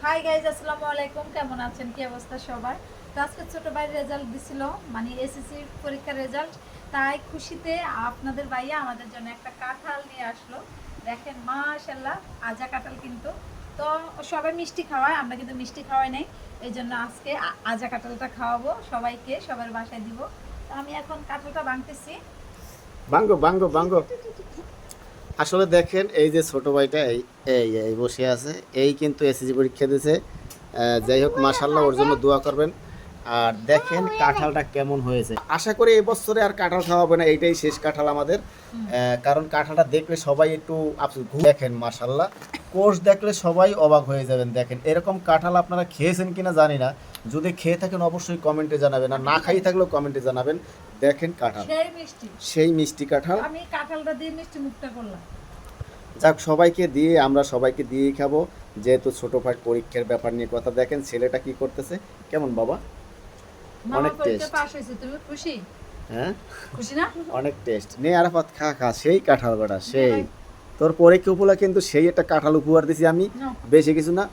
Hi guys, আসসালামু আলাইকুম। কেমন আছেন? কি অবস্থা সবার? তো আজকে ছোট ভাইয়ের রেজাল্ট দিছিল, মানে এসএসসি পরীক্ষার রেজাল্ট। তাই খুশিতে আপনাদের ভাইয়া আমাদের জন্য একটা কাঁঠাল নিয়ে আসলো। দেখেন মাশাআল্লাহ, আজা কাঁঠাল কিন্তু। তো সবাই মিষ্টি খাওয়ায়, আমরা কিন্তু মিষ্টি খাওয়াই নাই। এই জন্য আজকে আজা কাঁঠালটা খাওয়াবো সবাইকে, সবার বাসায় দিব। তো আমি এখন কাঁঠালটা ভাঙতেছি। বাঙ্গো বাঙ্গো বাঙ্গো। আসলে দেখেন এই যে ছোট ভাইটা এই এই এই বসে আছে, এই কিন্তু এসএসসি পরীক্ষা দিয়েছে। যাই হোক মাশাআল্লাহ, ওর জন্য দোয়া করবেন। আর দেখেন কাঁঠালটা কেমন হয়েছে। আশা করি এই বছরে আর কাঁঠাল খাওয়াবে না, এইটাই শেষ কাঁঠাল আমাদের। কারণ কাঁঠালটা দেখলে সবাই একটু আফসোস। দেখেন মাশাআল্লাহ, কোষ দেখলে সবাই অবাক হয়ে যাবেন। দেখেন এরকম কাঁঠাল আপনারা খেয়েছেন কিনা জানি না, যদি খেয়ে থাকেন অবশ্যই কমেন্টে জানাবেন, আর না খাই থাকলেও কমেন্টে জানাবেন। দেখেন কাঁঠাল, সেই মিষ্টি। সেই মিষ্টি কাঁঠাল। আমি কাঁঠালটা দিয়ে মিষ্টি মুখটা করলাম। যাক, সবাইকে দিয়ে আমরা সবাইকে দিয়েই খাবো, যেহেতু ছোট ভাই পরীক্ষার ব্যাপার নিয়ে কথা। দেখেন ছেলেটা কি করতেছে, কেমন বাবা? মামা অনেক পরীক্ষা টেস্ট। পাস হয়েছে, তুমি খুশি? হ্যাঁ, খুশি না? অনেক টেস্ট। নে আরাফাত, খা খা, সেই কাঁঠাল গোটা সেই। তোর পরীক্ষা উপলক্ষে কিন্তু সেই একটা কাঁঠাল উপহার দিছি আমি, বেশি কিছু না।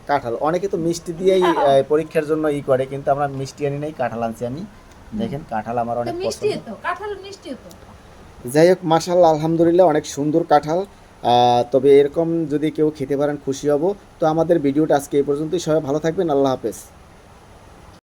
কাঁঠাল অনেকে তো মিষ্টি দিয়েই পরীক্ষার জন্য করে, কিন্তু আমরা মিষ্টি আনি নাই, কাঁঠাল আনছি আমি। দেখেন কাঁঠাল আমার অনেক মিষ্টি পছন্দ। তো, কাঁঠাল মিষ্টি তো। যাই হোক মাশাআল্লাহ, আলহামদুলিল্লাহ, অনেক সুন্দর কাঁঠাল। তবে এরকম যদি কেউ খেতে পারেন খুশি হব। তো আমাদের ভিডিওটা আজকে এই পর্যন্তই। সবাই ভালো থাকবেন, আল্লাহ হাফেজ।